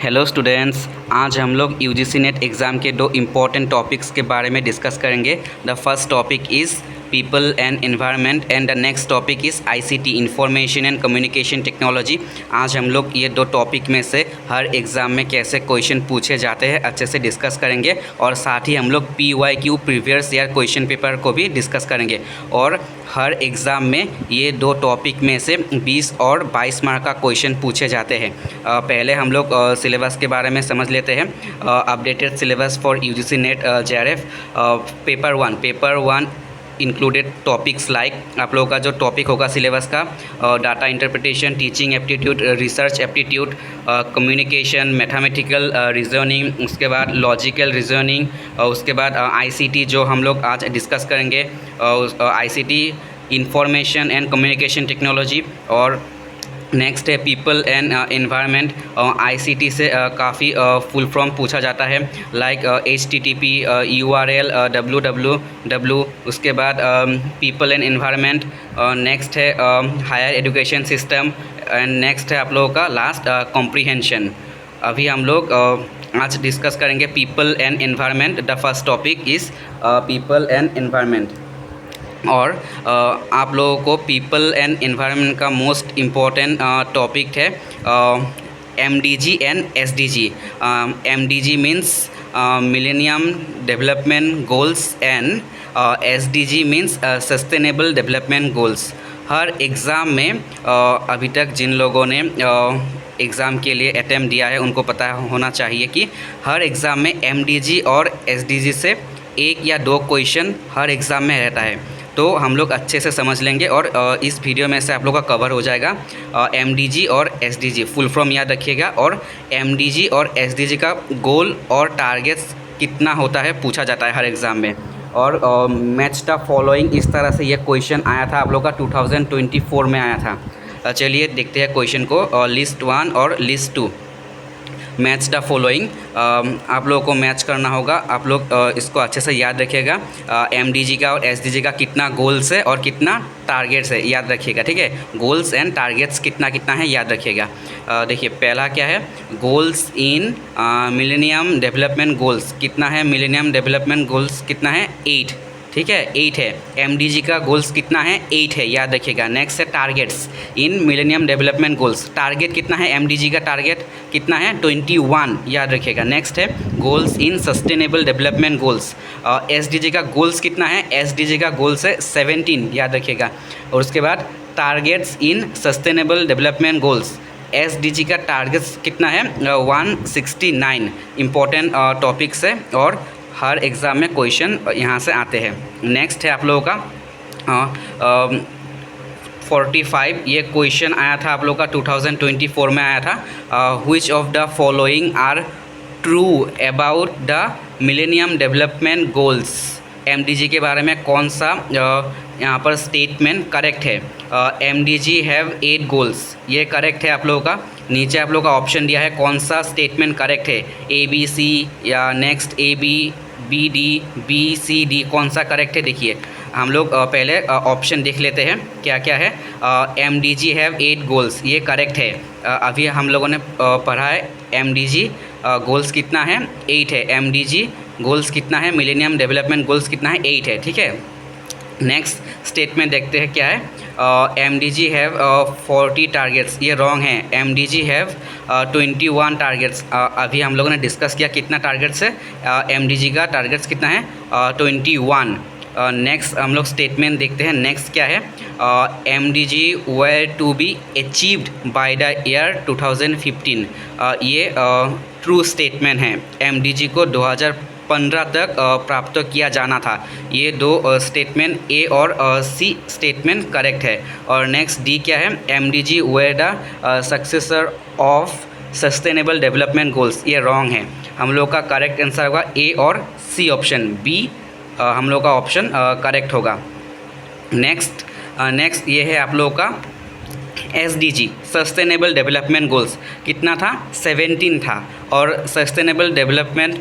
Hello students, आज हम लोग यूजीसी नेट एग्ज़ाम के दो इम्पॉर्टेंट टॉपिक्स के बारे में डिस्कस करेंगे। The first topic is people and environment and the next topic is ICT information and communication technology. आज हम लोग ये दो टॉपिक में से हर एग्ज़ाम में कैसे क्वेश्चन पूछे जाते हैं अच्छे से डिस्कस करेंगे और साथ ही हम लोग PYQ previous year question paper को भी डिस्कस करेंगे। और हर एग्ज़ाम में ये दो टॉपिक में से 20 और 22 मार्क का क्वेश्चन पूछे जाते हैं। पहले हम लोग सिलेबस के बारे में समझ लेते हैं। Updated syllabus for UGC net JRF paper one included topics like, आप लोगों का जो टॉपिक होगा सिलेबस का, data interpretation, teaching aptitude, research aptitude, communication, mathematical reasoning, उसके बाद लॉजिकल रीजनिंग, उसके बाद आईसीटी जो हम लोग आज डिस्कस करेंगे, ICT information and communication technology. और नेक्स्ट है पीपल एंड एनवायरनमेंट। आईसीटी से काफ़ी फुल फॉर्म पूछा जाता है लाइक HTTP, URL, www। उसके बाद पीपल एंड एनवायरनमेंट। नेक्स्ट है higher education system and next है आप लोगों का लास्ट कॉम्प्रीहेंशन। अभी हम लोग आज डिस्कस करेंगे people and environment. The first topic is people and environment. और आप लोगों को पीपल एंड एनवायरनमेंट का मोस्ट इम्पॉर्टेंट टॉपिक है MDG and SDG। MDG means millennium development goals and SDG means sustainable development goals. Her exam में अभी तक जिन लोगों ने एग्ज़ाम के लिए अटेम्प्ट दिया है उनको पता होना चाहिए कि हर एग्ज़ाम में MDG और SDG से एक या दो क्वेश्चन हर एग्ज़ाम में रहता है। तो हम लोग अच्छे से समझ लेंगे और इस वीडियो में से आप लोग का कवर हो जाएगा MDG और SDG। फुल फॉर्म याद रखिएगा। और MDG और SDG का गोल और टारगेट्स कितना होता है पूछा जाता है हर एग्ज़ाम में। और मैच द फॉलोइंग, इस तरह से ये क्वेश्चन आया था आप लोग का 2024 में आया था। चलिए देखते हैं क्वेश्चन को। लिस्ट 1 और लिस्ट 2। मैच द फॉलोइंग, आप लोगों को मैच करना होगा। आप लोग इसको अच्छे से याद रखिएगा। MDG का और SDG का कितना गोल्स है और कितना टारगेट्स है याद रखिएगा, ठीक है। गोल्स एंड टारगेट्स कितना कितना है याद रखिएगा। देखिए पहला क्या है, goals in millennium development goals कितना है, मिलेनियम डेवलपमेंट गोल्स कितना है 8, ठीक है 8 है। MDG का गोल्स कितना है 8 है, याद रखिएगा। नेक्स्ट है टारगेट्स इन मिलेनियम डेवलपमेंट गोल्स, टारगेट कितना है MDG का टारगेट कितना है 21, याद रखिएगा। नेक्स्ट है goals in sustainable development goals. SDG का गोल्स कितना है, SDG का गोल्स है 17, याद रखिएगा। और उसके बाद टारगेट्स इन सस्टेनेबल डेवलपमेंट गोल्स, SDG का टारगेट्स कितना है 169। इम्पोर्टेंट टॉपिक्स है और हर एग्ज़ाम में क्वेश्चन यहाँ से आते हैं। नेक्स्ट है आप लोगों का 45, ये क्वेश्चन आया था आप लोगों का 2024 में आया था। Which of the following are true about the millennium development goals. MDG के बारे में कौन सा यहाँ पर स्टेटमेंट करेक्ट है। MDG हैव 8 गोल्स, ये करेक्ट है आप लोगों का। नीचे आप लोगों का ऑप्शन दिया है कौन सा स्टेटमेंट करेक्ट है, ABC या नेक्स्ट AB, BD, BCD, कौन सा करेक्ट है। देखिए हम लोग पहले ऑप्शन देख लेते हैं क्या क्या है। MDG हैव 8 गोल्स, ये करेक्ट है। अभी हम लोगों ने पढ़ा है MDG गोल्स कितना है 8 है। MDG गोल्स कितना है, मिलेनियम डेवलपमेंट गोल्स कितना है 8 है, ठीक है। नेक्स्ट स्टेटमेंट देखते हैं क्या है। MDG हैव 40 टारगेट्स, ये रॉन्ग है। MDG have 21 targets. अभी हम लोगों ने डिस्कस किया कितना टारगेट्स है, MDG का टारगेट्स कितना है 21। नेक्स्ट हम लोग स्टेटमेंट देखते हैं। नेक्स्ट क्या है, MDG were to be achieved by the year 2015। ये ट्रू स्टेटमेंट है। MDG को 2015 तक प्राप्त किया जाना था। ये दो स्टेटमेंट A और C स्टेटमेंट करेक्ट है। और नेक्स्ट D क्या है, MDG were the successor of sustainable development goals, ये रॉन्ग है। हम लोग का करेक्ट आंसर होगा A और C ऑप्शन B हम लोग का ऑप्शन करेक्ट होगा। नेक्स्ट ये है आप लोगों का SDG सस्टेनेबल डेवलपमेंट गोल्स कितना था, 17 था, और सस्टेनेबल डेवलपमेंट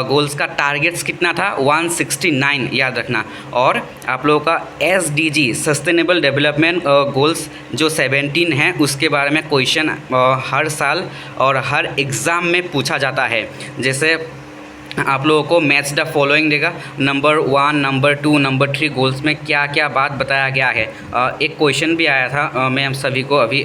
गोल्स का टारगेट्स कितना था, 169, याद रखना। और आप लोगों का SDG सस्टेनेबल डेवलपमेंट गोल्स जो 17 हैं उसके बारे में क्वेश्चन हर साल और हर एग्ज़ाम में पूछा जाता है। जैसे आप लोगों को मैच द फॉलोइंग देगा, नंबर 1, नंबर 2, नंबर 3 गोल्स में क्या क्या बात बताया गया है। एक क्वेश्चन भी आया था, मैं हम सभी को अभी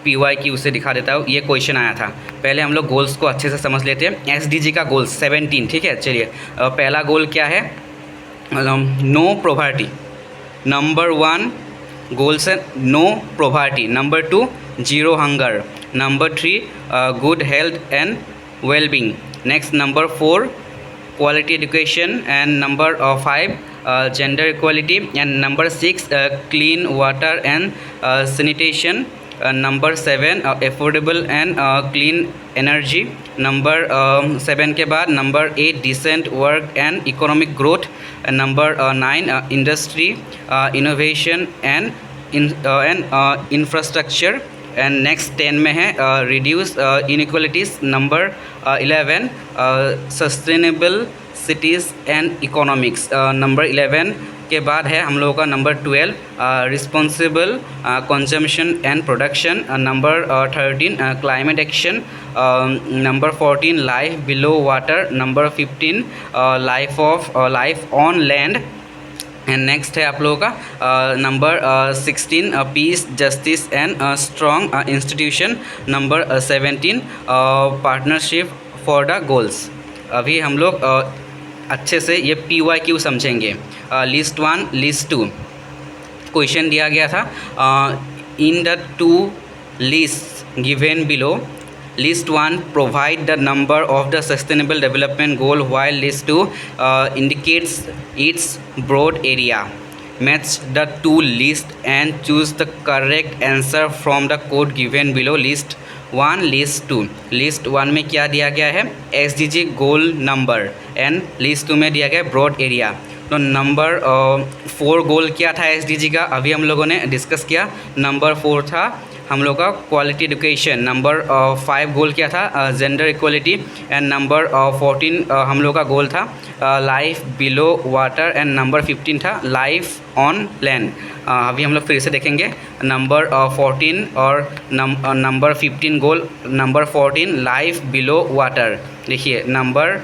PYQ से दिखा देता हूँ। ये क्वेश्चन आया था, पहले हम लोग गोल्स को अच्छे से समझ लेते हैं। SDG का गोल्स 17, ठीक है। चलिए पहला गोल क्या है, नो प्रोवर्टी। नंबर 1 गोल्स है no poverty, number 2 zero hunger, number 3 good health and wellbeing, next number 4 quality education, and number 5 gender equality, and number 6 clean water and sanitation, number 7 affordable and clean energy, number 7 के बाद number 8 decent work and economic growth, and number 9 industry innovation and infrastructure, and next 10 में है reduce inequalities, number 11 sustainable cities and economics, number 11 के बाद है हम लोगों का number 12 responsible consumption and production, number 13 climate action, number 14 life below water, number 15 life on land, and next है आप लोगों का number 16 piece justice and strong institution, number 17 partnership for the goals. अभी हम लोग अच्छे से ये PYQ समझेंगे। लिस्ट 1, लिस्ट 2 क्वेश्चन दिया गया था, in the 2 list given below, list 1 provide the number of the sustainable development goal, while list 2 indicates its broad area. Match the 2 list and choose the correct answer from the code given below. List 1, list 2। list 1 में क्या दिया गया है, SDG goal number, and list 2 में दिया गया है broad area. तो नंबर 4 गोल क्या था SDG का, अभी हम लोगों ने डिस्कस किया। नंबर 4 था हम लोग का क्वालिटी एजुकेशन, नंबर 5 गोल क्या था, जेंडर इक्वलिटी, एंड नंबर 14 हम लोग का गोल था life below water, and number 15 था लाइफ ऑन लैंड। अभी हम लोग फिर से देखेंगे नंबर 14 और नंबर 15 गोल, नंबर 14 लाइफ बिलो वाटर, देखिए नंबर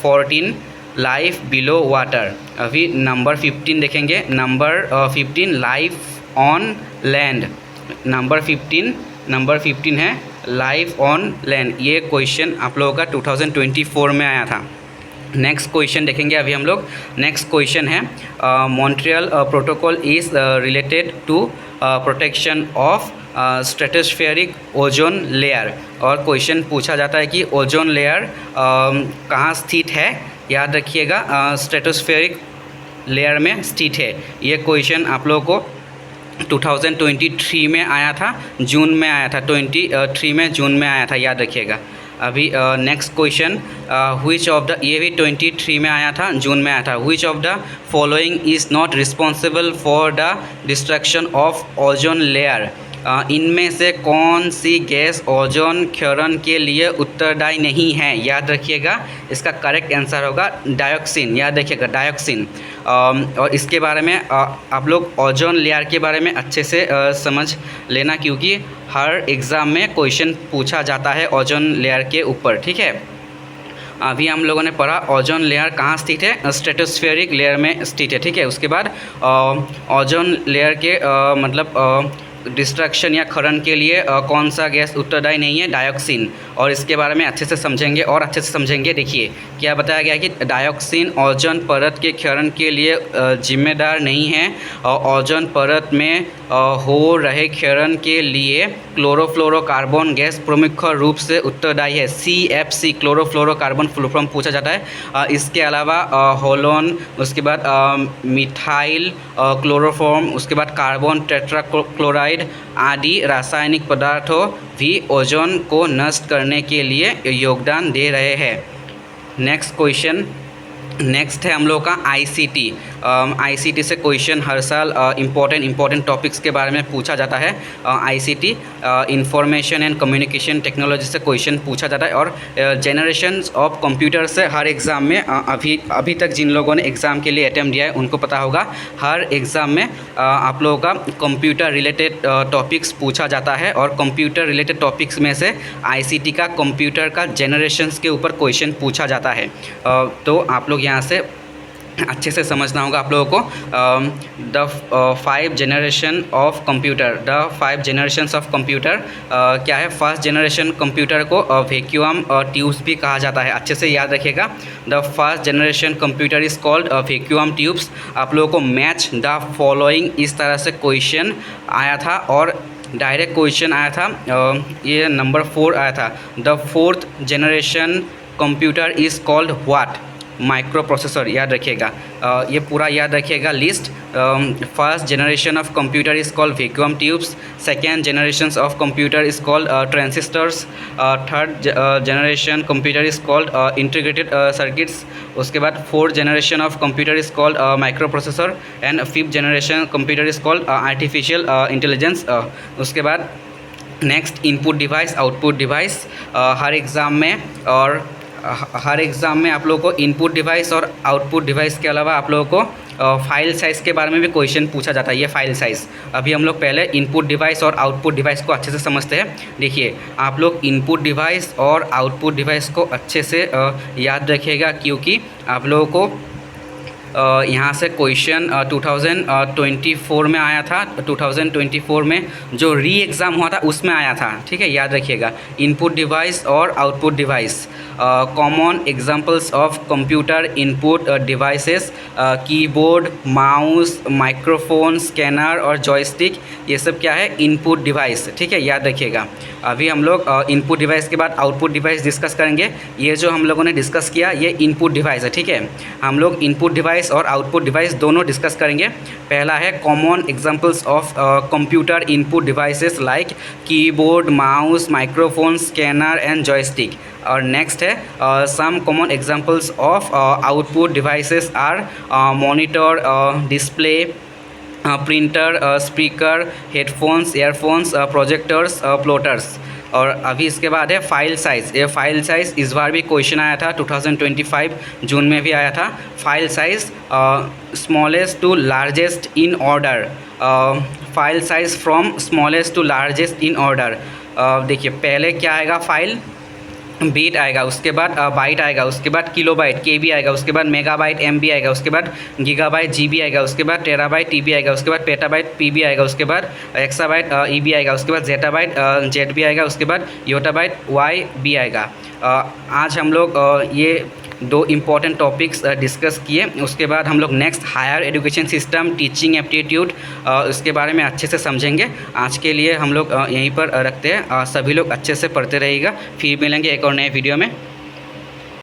14 लाइफ बिलो वाटर। अभी नंबर 15 देखेंगे, number 15 life on land, number 15 है लाइफ ऑन लैंड। ये क्वेश्चन आप लोगों का 2024 में आया था। नेक्स्ट क्वेश्चन देखेंगे अभी हम लोग। नेक्स्ट क्वेश्चन है Montreal protocol is related to protection of stratospheric ozone layer. और क्वेश्चन पूछा जाता है कि ओजोन लेयर कहाँ स्थित है, याद रखिएगा स्ट्रेटोस्फेरिक लेयर में स्थित है। ये क्वेश्चन आप लोगों को 2023 में आया था, जून में आया था, 23 में जून में आया था, याद रखिएगा। अभी next question, which of the, ये भी 23 में आया था, जून में आया था। Which of the following is not responsible for the destruction of ozone layer. इनमें से कौन सी गैस ओजोन क्षरण के लिए उत्तरदायी नहीं है, याद रखिएगा। इसका करेक्ट आंसर होगा डायोक्सिन, याद रखिएगा डायोक्सिन। और इसके बारे में आप लोग ओजोन लेयर के बारे में अच्छे से समझ लेना, क्योंकि हर एग्ज़ाम में क्वेश्चन पूछा जाता है ओजोन लेयर के ऊपर, ठीक है। अभी हम लोगों ने पढ़ा ओजोन लेयर कहाँ स्थित है, स्ट्रेटोस्फेरिक लेयर में स्थित है, ठीक है। उसके बाद ओजोन लेयर के मतलब डिस्ट्रक्शन या क्षरण के लिए कौन सा गैस उत्तरदायी नहीं है, डायोक्सिन। और इसके बारे में अच्छे से समझेंगे और अच्छे से समझेंगे। देखिए क्या बताया गया कि डायोक्सिन ओजोन परत के क्षरण के लिए जिम्मेदार नहीं है, और ओजोन परत में हो रहे क्षरण के लिए क्लोरोफ्लोरोकार्बन गैस प्रमुख रूप से उत्तरदायी है। CFC क्लोरोफ्लोरोकार्बन फुल फॉर्म पूछा जाता है। इसके अलावा होलोन, उसके बाद मिथाइल क्लोरोफॉर्म, उसके बाद कार्बन टेट्राक्लोराइड आदि रासायनिक पदार्थों भी ओजोन को नष्ट करने के लिए योगदान दे रहे हैं। नेक्स्ट क्वेश्चन, नेक्स्ट है हम लोग का आईसीटी। आईसीटी से क्वेश्चन हर साल इम्पोर्टेंट टॉपिक्स के बारे में पूछा जाता है। ICT information and communication technology से क्वेश्चन पूछा जाता है। और जनरेशन्स ऑफ कंप्यूटर से हर एग्ज़ाम में अभी तक जिन लोगों ने एग्ज़ाम के लिए अटेम्प्ट दिया है उनको पता होगा, हर एग्ज़ाम में आप लोगों का कंप्यूटर रिलेटेड टॉपिक्स पूछा जाता है। और कंप्यूटर रिलेटेड टॉपिक्स में से आईसीटी का कंप्यूटर का जनरेशन्स के ऊपर क्वेश्चन पूछा जाता है। तो आप लोग यहाँ से अच्छे से समझना होगा आप लोगों को। The 5 generation of computer, the 5 generations of computer क्या है। फर्स्ट जनरेशन कंप्यूटर को वैक्यूम ट्यूब्स भी कहा जाता है, अच्छे से याद रखिएगा। The first generation computer is called vacuum tubes. आप लोगों को मैच द फॉलोइंग इस तरह से क्वेश्चन आया था और डायरेक्ट क्वेश्चन आया था, ये नंबर 4 आया था। The 4th generation computer is called what, microprocessor. याद रखिएगा, ये पूरा याद रखिएगा list. First generation of computer is called vacuum tubes, second generation of computer is called transistors, third generation computer is called integrated circuits, उसके बाद fourth generation of computer is called microprocessor, and fifth generation computer is called artificial intelligence. उसके बाद next input device, output device. हर exam में आप लोगों को input device और आउटपुट डिवाइस के अलावा आप लोगों को फाइल साइज़ के बारे में भी क्वेश्चन पूछा जाता है। ये फाइल साइज़, अभी हम लोग पहले इनपुट डिवाइस और आउटपुट डिवाइस को अच्छे से समझते हैं। देखिए, आप लोग इनपुट डिवाइस और आउटपुट डिवाइस को अच्छे से याद रखिएगा, क्योंकि आप लोगों को यहाँ से क्वेश्चन 2024 में आया था। 2024 में जो री एग्ज़ाम हुआ था उसमें आया था, ठीक है, याद रखिएगा। इनपुट डिवाइस और output device, common examples of computer input devices, keyboard, mouse, microphone, scanner और जॉयस्टिक, ये सब क्या है, इनपुट डिवाइस, ठीक है, याद रखिएगा। अभी हम लोग इनपुट डिवाइस के बाद आउटपुट डिवाइस डिस्कस करेंगे। ये जो हम लोगों ने डिस्कस किया ये इनपुट डिवाइस है, ठीक है। हम लोग इनपुट डिवाइस और आउटपुट डिवाइस दोनों डिस्कस करेंगे। पहला है common examples of computer input devices like keyboard, mouse, microphone, scanner and joystick. और नेक्स्ट है some common examples of output devices are monitor, display, printer, speaker, headphones, earphones, projectors, plotters. और अभी इसके बाद है फाइल साइज़। ये file size इस बार भी क्वेश्चन आया था, 2025 जून में भी आया था। File size smallest to largest in order, file size from smallest to largest in order. देखिए, पहले क्या आएगा, फाइल बीट आएगा, उसके बाद बाइट आएगा, उसके बाद किलोबाइट केबी आएगा, उसके बाद मेगाबाइट एमबी आएगा, उसके बाद गीगाबाइट जीबी आएगा, उसके बाद टेराबाइट टीबी आएगा, उसके बाद पेटाबाइट पीबी आएगा, उसके बाद एक्साबाइट ईबी आएगा, उसके बाद जेटाबाइट जेडबी आएगा, उसके बाद योटाबाइट वाईबी आएगा। आज हम लोग ये 2 इम्पॉर्टेंट टॉपिक्स डिस्कस किए। उसके बाद हम लोग next higher education system, teaching aptitude, उसके बारे में अच्छे से समझेंगे। आज के लिए हम लोग यहीं पर रखते हैं। सभी लोग अच्छे से पढ़ते रहिएगा, फिर मिलेंगे एक और नए वीडियो में।